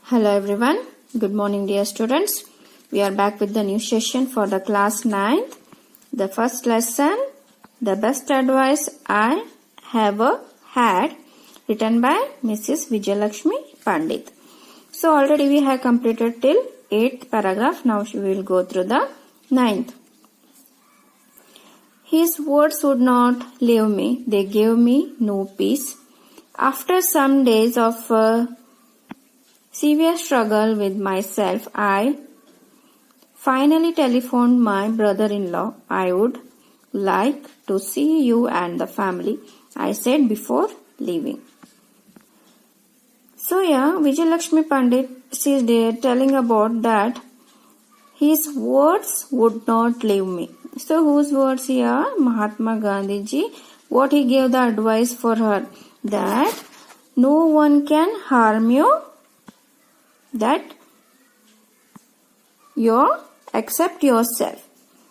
Hello everyone. Good morning dear students. We are back with the new session for the class 9th. The first lesson, The Best Advice I Ever Had, written by Mrs. Vijayalakshmi Pandit. So already we have completed till 8th paragraph. Now we will go through the 9th. His words would not leave me. They gave me no peace. After some days of severe struggle with myself, I finally telephoned my brother-in-law. I would like to see you and the family, I said before leaving. So Vijayalakshmi Pandit, she is telling about that his words would not leave me. So whose words here? Mahatma Gandhi ji. What he gave the advice for her? That no one can harm you, that you accept yourself.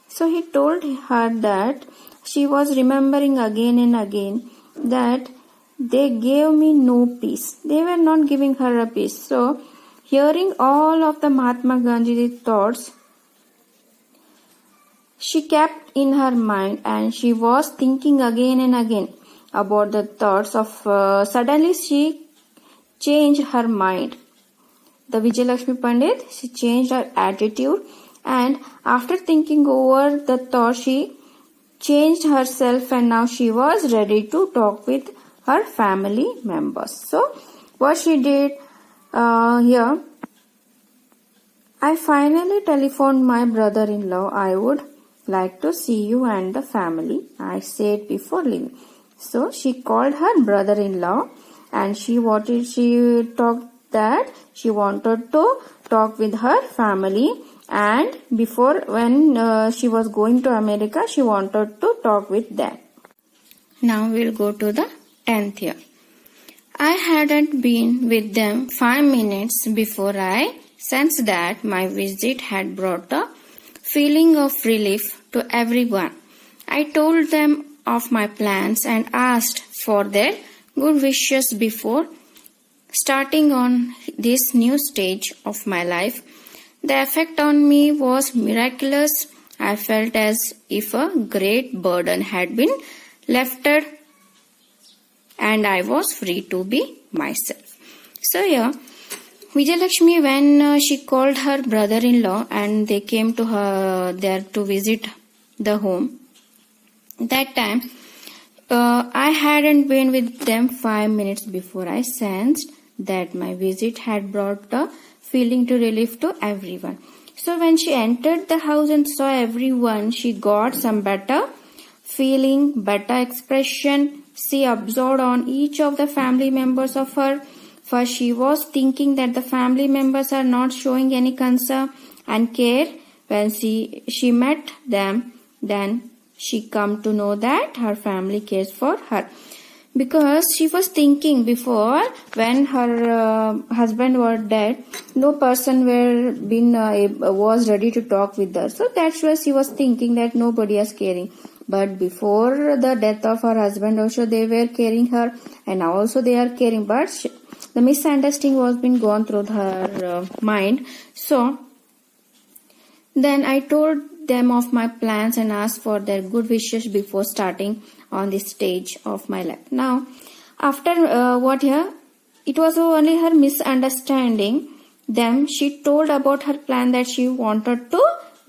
So he told her that she was remembering again and again that they gave me no peace. They were not giving her a peace. So hearing all of the Mahatma Gandhi's thoughts, she kept in her mind and she was thinking again and again about the thoughts of suddenly she changed her mind. The Vijayalakshmi Pandit, she changed her attitude, and after thinking over the thought, she changed herself, and now she was ready to talk with her family members. So what she did here, I finally telephoned my brother-in-law. I would like to see you and the family, I said before leaving. So she called her brother-in-law and she talked that she wanted to talk with her family, and before when she was going to America, she wanted to talk with them. Now we'll go to the 10th year. I hadn't been with them 5 minutes before I sensed that my visit had brought a feeling of relief to everyone. I told them of my plans and asked for their good wishes before starting on this new stage of my life. The effect on me was miraculous. I felt as if a great burden had been lifted and I was free to be myself. So Vijayalakshmi, when she called her brother-in-law and they came to her there to visit the home, that time I hadn't been with them 5 minutes before I sensed that my visit had brought a feeling to relief to everyone. So when she entered the house and saw everyone, she got some better feeling, better expression. She observed on each of the family members of her. First, she was thinking that the family members are not showing any concern and care. When she met them, then she come to know that her family cares for her. Because she was thinking before, when her husband was dead, no person was ready to talk with her. So that's why she was thinking that nobody is caring. But before the death of her husband also they were caring her, and now also they are caring. But the misunderstanding was been gone through her mind. So then I told them of my plans and asked for their good wishes before starting on this stage of my life. Now, after it was only her misunderstanding. Then she told about her plan that she wanted to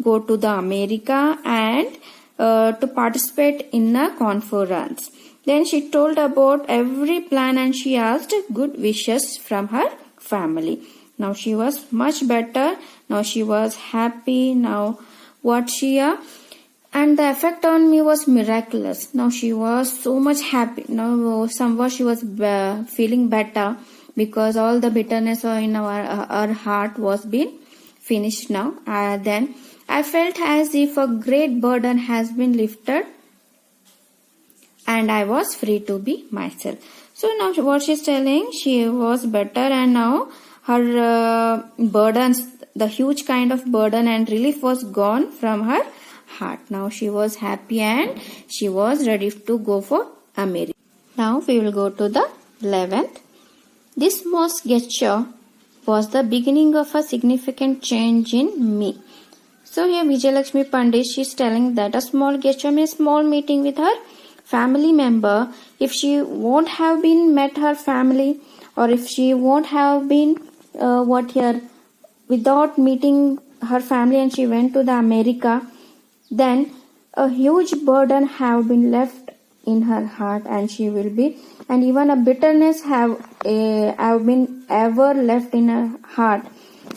go to the America and to participate in a conference. Then she told about every plan and she asked good wishes from her family. Now she was much better. Now she was happy. Now and the effect on me was miraculous. Now she was so much happy. Now somewhat she was feeling better because all the bitterness in our heart was being finished now. Then I felt as if a great burden has been lifted and I was free to be myself. So now what she's telling, she was better and now her burdens, the huge kind of burden and relief was gone from her heart. Now she was happy and she was ready to go for America. Now we will go to the 11th. This most gesture was the beginning of a significant change in me. So here Vijayalakshmi Pandit, she is telling that a small gesture means small meeting with her family member. If she won't have been met her family, or if she won't have been without meeting her family and she went to the America, then a huge burden have been left in her heart, and she will be, and even a bitterness have been ever left in her heart.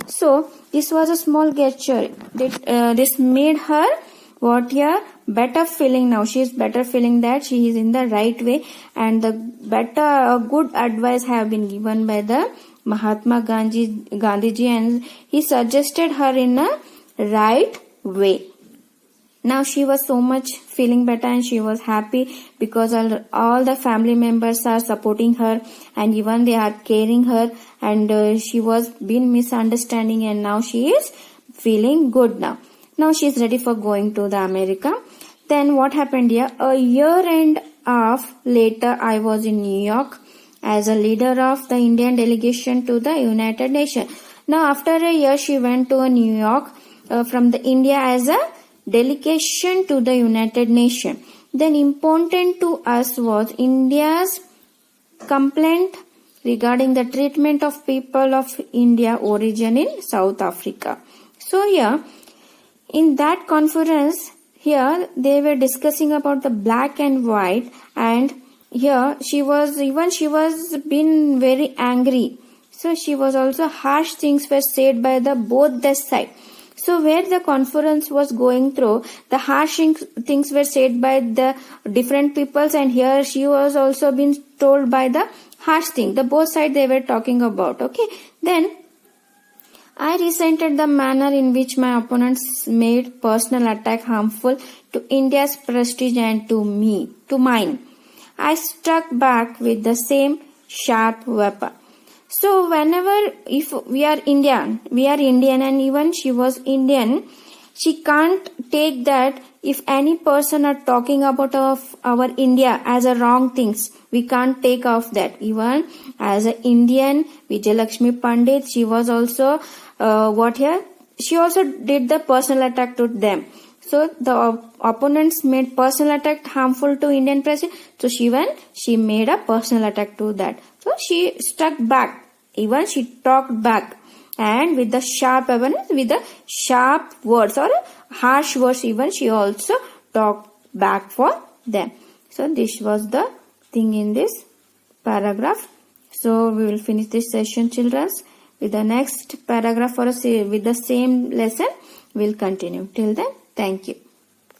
So this was a small gesture. This made her better feeling. Now she is better feeling that she is in the right way, and the good advice have been given by the Mahatma Gandhiji, and he suggested her in a right way. Now she was so much feeling better, and she was happy because all the family members are supporting her, and even they are caring her, and she was being misunderstanding, and now she is feeling good now. Now she is ready for going to the America. Then what happened here? A year and a half later, I was in New York as a leader of the Indian delegation to the United Nations. Now after a year, she went to New York from the India as a delegation to the United Nations. Then important to us was India's complaint regarding the treatment of people of India origin in South Africa. So here, in that conference, here they were discussing about the black and white, and here she was being very angry. So she was also harsh things were said by both the side. So where the conference was going through, the harsh things were said by the different peoples, and here she was also being told by the harsh thing. The both sides they were talking about. Okay. Then I resented the manner in which my opponents made personal attack harmful to India's prestige and to mine. I struck back with the same sharp weapon. So whenever, if we are Indian, and even she was Indian, she can't take that if any person are talking about our India as a wrong things. We can't take off that. Even as an Indian, Vijayalakshmi Pandit, she was also she also did the personal attack to them. So the opponents made personal attack harmful to Indian president. So she made a personal attack to that. So she struck back. Even she talked back, and with the sharp awareness, with the sharp words or harsh words, even she also talked back for them. So this was the thing in this paragraph. So we will finish this session, children. With the next paragraph with the same lesson, we'll continue. Till then, thank you.